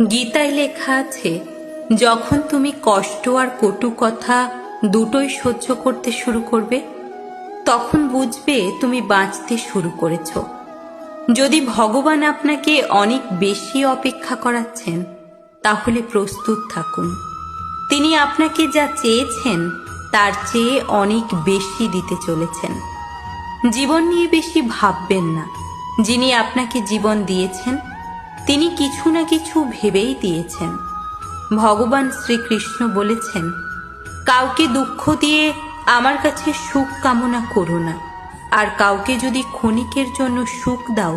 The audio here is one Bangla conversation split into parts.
গীতায় লেখা আছে, যখন তুমি কষ্ট আর কটু কথা দুটোই সহ্য করতে শুরু করবে, তখন বুঝবে তুমি বাঁচতে শুরু করেছ। যদি ভগবান আপনাকে অনেক বেশি অপেক্ষা করাচ্ছেন, তাহলে প্রস্তুত থাকুন। তিনি আপনাকে যা চেয়েছেন তার চেয়ে অনেক বেশি দিতে চলেছেন। জীবন নিয়ে বেশি ভাববেন না। যিনি আপনাকে জীবন দিয়েছেন, তিনি কিছু না কিছু ভেবেই দিয়েছেন। ভগবান শ্রীকৃষ্ণ বলেছেন, কাউকে দুঃখ দিয়ে আমার কাছে সুখ কামনা করো না, আর কাউকে যদি ক্ষণিকের জন্য সুখ দাও,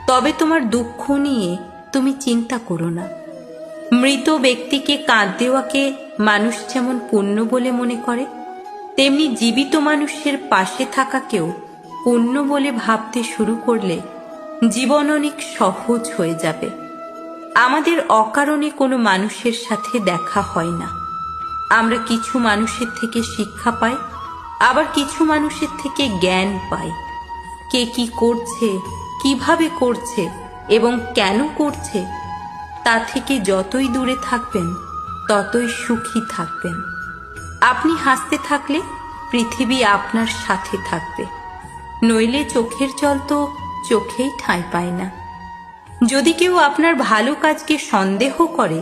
তবে তোমার দুঃখ নিয়ে তুমি চিন্তা করো না। মৃত ব্যক্তিকে কাঁদ দেওয়াকে মানুষ যেমন পুণ্য বলে মনে করে, তেমনি জীবিত মানুষের পাশে থাকাকেও পুণ্য বলে ভাবতে শুরু করলে জীবন অনেক সহজ হয়ে যাবে। আমাদের অকারণে কোনো মানুষের সাথে দেখা হয় না। আমরা কিছু মানুষের থেকে শিক্ষা পাই, আবার কিছু মানুষের থেকে জ্ঞান পাই। কে কি করছে, কিভাবে করছে এবং কেন করছে, তা থেকে যতই দূরে থাকবেন ততই সুখী থাকবেন। আপনি হাসতে থাকলে পৃথিবী আপনার সাথে থাকবে, নইলে চোখের জল তো চোখেই ঠাঁই পায় না। যদি কেউ আপনার ভালো কাজকে সন্দেহ করে,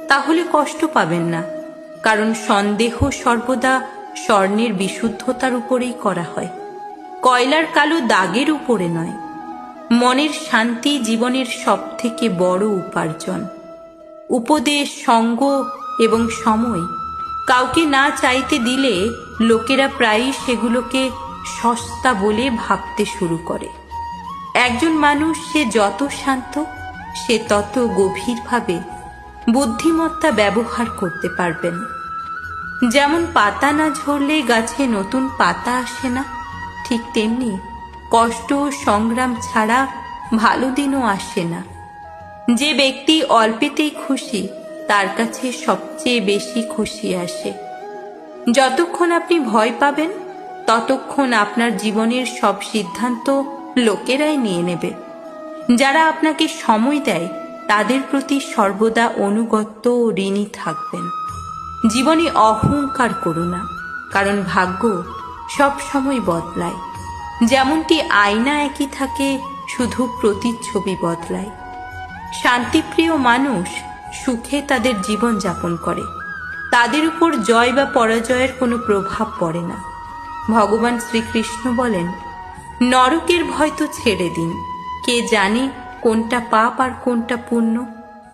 তাহলে কষ্ট পাবেন না, কারণ সন্দেহ সর্বদা স্বর্ণের বিশুদ্ধতার উপরেই করা হয়, কয়লার কালো দাগের উপরে নয়। মনের শান্তি জীবনের সবথেকে বড় উপার্জন। উপদেশ, সঙ্গ এবং সময় কাউকে না চাইতে দিলে লোকেরা প্রায়ই সেগুলোকে সস্তা বলে ভাবতে শুরু করে। একজন মানুষ সে যত শান্ত, সে তত গভীরভাবে বুদ্ধিমত্তা ব্যবহার করতে পারবেন। যেমন পাতা না ঝরলে গাছে নতুন পাতা আসে না, ঠিক তেমনি কষ্ট ও সংগ্রাম ছাড়া ভালো দিনও আসে না। যে ব্যক্তি অল্পেতেই খুশি, তার কাছে সবচেয়ে বেশি খুশি আসে। যতক্ষণ আপনি ভয় পাবেন, ততক্ষণ আপনার জীবনের সব সিদ্ধান্ত লোকেরাই নিয়ে নেবে। যারা আপনাকে সময় দেয়, তাদের প্রতি সর্বদা অনুগত ও ঋণী থাকবেন। জীবনে অহংকার করো না, কারণ ভাগ্য সব সময় বদলায়। যেমনটি আয়না একই থাকে, শুধু প্রতিচ্ছবি বদলায়। শান্তিপ্রিয় মানুষ সুখে তাদের জীবন যাপন করে, তাদের উপর জয় বা পরাজয়ের কোনো প্রভাব পড়ে না। ভগবান শ্রীকৃষ্ণ বলেন, নরকের ভয় তো ছেড়ে দিন, কে জানে কোনটা পাপ আর কোনটা পুণ্য।